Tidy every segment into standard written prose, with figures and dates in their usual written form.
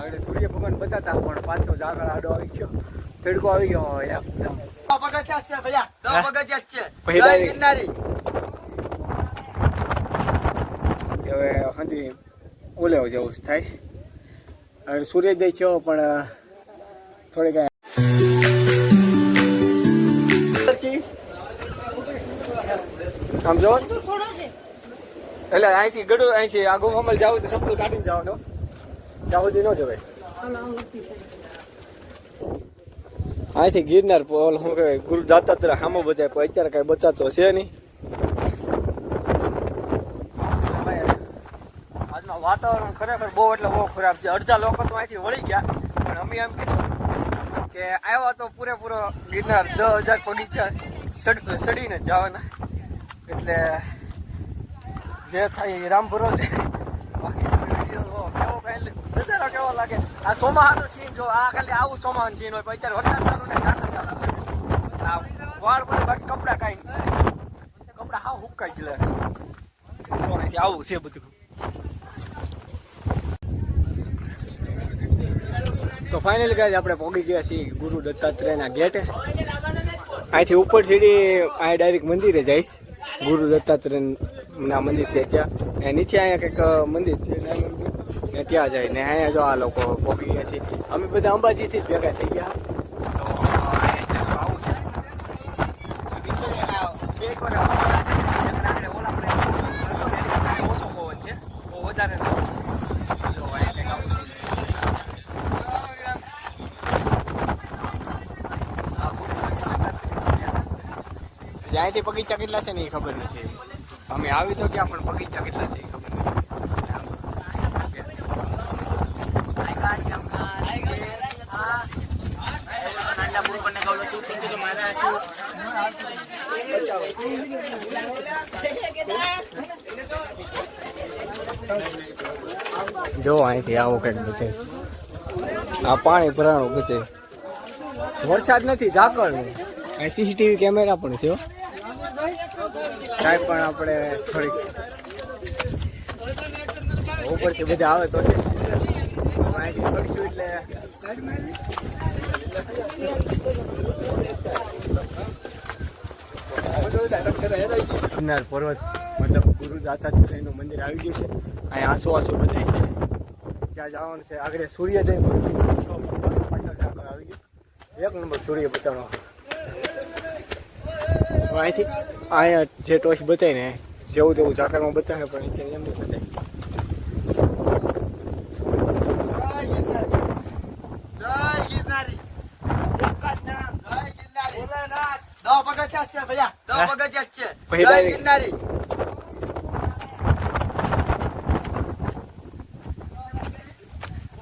આગળ સૂર્ય ભગવાન બતાતા પણ પાછો ઝાકળ આડો આવી ગયો, તડકો આવી ગયો એકદમ. પગથિયા છે ભૈયા, 10 પગથિયા છે પહેલા ગિરનારી. હવે હજી ઓલે જેવું થાય છે. હવે સૂર્યોદય થયો પણ થોડીક આમ જો એટલે અહીંથી ગડું અહીંથી આગો અમલ જાવ તો સપનું કાઢીને જવાનો, જાવ ન જવાય. અહીંથી ગિરનાર ઓલ શું કહેવાય ગુરુ દત્તાત્રેય સામો બતાય પણ અત્યારે કઈ બતાતો છે નહીં. આજનું વાતાવરણ ખરેખર બહુ એટલે બહુ ખરાબ છે. અડધા લોકો તો અહીંથી વળી ગયા પણ અમે એમ કીધું કે આવ્યા તો પૂરેપૂરો ગિરનાર 10,000 પગથિયા સડીને જવાના, એટલે જે થાય એ રામ ભરોસે. બાકી કેવો કઈ નજારો કેવો લાગે આ ચોમાહાનો સીન જો, આ ખાલી આવું ચોમાહાનું સીન હોય પણ અત્યારે વરસાદ ચાલુ ને કાંઠા ચાલુ છે. આ વાળ બધું બાકી કપડા કાંઈ કપડા હાવ હુકાઈ ગયેલા અહીંથી આવું છે બધું. તો ફાઇનલી ગાઈસ આપણે પહોંચી ગયા છીએ ગુરુ દત્તાત્રેયના ગેટે. અહીંથી ઉપર સીડી અહીં ડાયરેક્ટ મંદિરે જઈશ. ગુરુ દત્તાત્રેયના મંદિર છે ત્યાં, ને નીચે અહીંયા કંઈક મંદિર છે ને ત્યાં જાય ને અહીંયા જો આ લોકો પહોંચી ગયા છે. અમે બધા અંબાજીથી જ ભેગા થઈ ગયા. તો આવું છે ઓછો પવન છે, બહુ વધારે જ્યાંથી બગીચા કેટલા છે ને એ ખબર નથી. અમે આવી તો ક્યાં પણ બગીચા કેટલા છે એ ખબર નથી. જો અહીંથી આવો કઈક બધે આ પાણી ભરાણું બધે, વરસાદ નથી ઝાકળ નહીં. અહીં સીસીટીવી કેમેરા પણ છે. કાંઈ પણ આપણે થોડીક ઉપરથી બધા આવે તો છે અહીંથી ફરશું એટલે ગિરનાર પર્વત મતલબ ગુરુ દત્તાત્રેયનું મંદિર આવી ગયું છે. અહીં આંસુ બધાય છે, ત્યાં જવાનું છે. આગળ સૂર્યોદય પાછળ ઝાકળ આવી ગયું, 1 નંબર સૂર્ય બતાવવાનો. અહીંથી અહીંયા જે ટોચ બતાવી ને જેવું તેવું ઝાકરમાં બતાવે પણ એમ નહીં બતાવે.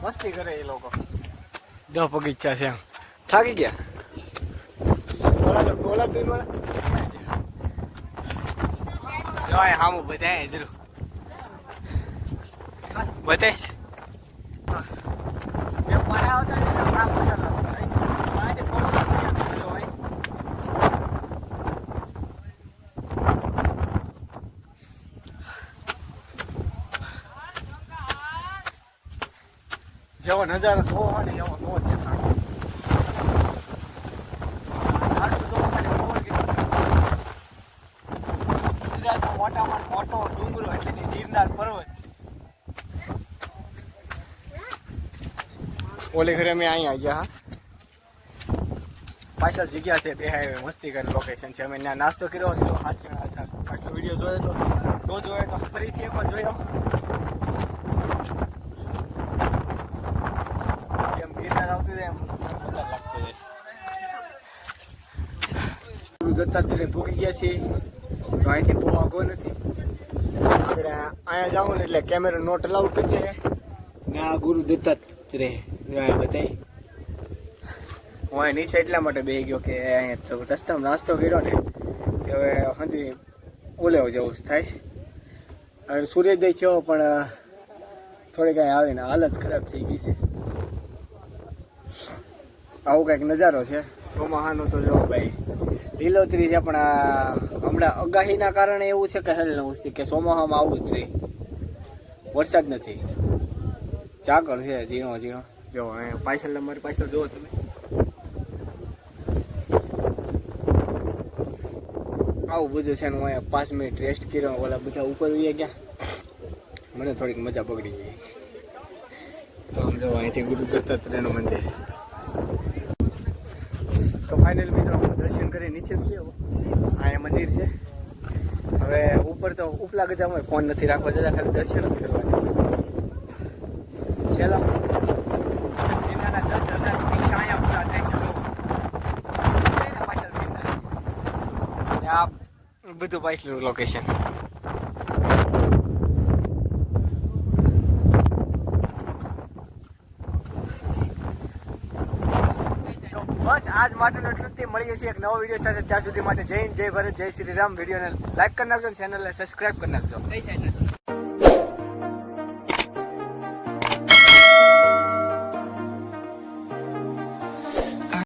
મસ્તી કરે એ લોકો, 10 પગથિયા છે. એમ થાકી ગયા હામું બધા જરૂર બતાવીશ. જેવો નજારો જોવો હોય ને એવો નો દેખાડો. મોટામાં મોટો ડુંગરો એટલે ગિરનાર પર્વત. ઓલી ઘરે અમે અહીંયા ગયા. પાછળ જગ્યા છે, બે મસ્તી કરી લોકેશન છે. અમે ત્યાં નાસ્તો કર્યો હતો, 7 જણા હતા. આટલો વિડીયો જોયો તો ન જોયો તો ફરીથી એકવાર જોયો. જેમ ગિરનાર આવતું જાય એમ લાગતું જાય. ગુરુ દત્તાત્રેય ભૂકી ગયા છીએ તો અહીંથી બહુ આગો નથી. આપણે અહીંયા જાવ ને એટલે કેમેરો નોટ અલાઉડ કરી દે ને આ ગુરુ દત્તાત્રેય બતાવી. હું અહીં નીચે એટલા માટે બેસી ગયો કે અહીંયા રસ્તામાં નાસ્તો કર્યો ને કે હવે હજી ઓલે જેવું થાય છે. હવે સૂર્યોદય થયો પણ થોડી કાંઈ આવીને હાલત ખરાબ થઈ ગઈ છે. આવું કંઈક નજારો છે ચોમાહાનો. તો જો ભાઈ લીલોતરી છે પણ હમણાં આગાહીના કારણે એવું છે કે હેલ નવું કે ચોમાહામાં આવું જ જોઈએ, વરસાદ નથી. ચાકર છે ઝીણો ઝીણો. જો અહીંયા પાછળ મારી પાછળ જુઓ તમે. આવું બધું છે ને. હું અહીંયા 5 મિનિટ રેસ્ટ કર્યો. ઓલા બધા ઉપર ઉઈ ગયા. મને થોડીક મજા પકડી ગઈ. તો આમ જો અહીંથી ગુરુ દત્તાત્રેયનું મંદિર. તો ફાઇનલ મિત્રો દર્શન કરી નીચે ગયો. અહીંયા મંદિર છે. હવે ઉપર તો ઉપલા ગજામાં ફોન નથી રાખવા દેતા, ખાલી દર્શન જ કરવાના છે. છેલ્લા એના 10,000 પીછા અહીંયા પૂરા થાય છે. એના પાછળ ગિરનાર. આ બધું પાછળનું લોકેશન. બસ આજ માટેનું એટલું જ. મળીએ છીએ એક નવો વિડીયો સાથે. ત્યાં સુધી માટે જય હિન્દ, જય ભારત, જય શ્રી રામ. વિડીયોને લાઈક કરી નાખજો, ચેનલને સબસ્ક્રાઈબ કરી નાખજો.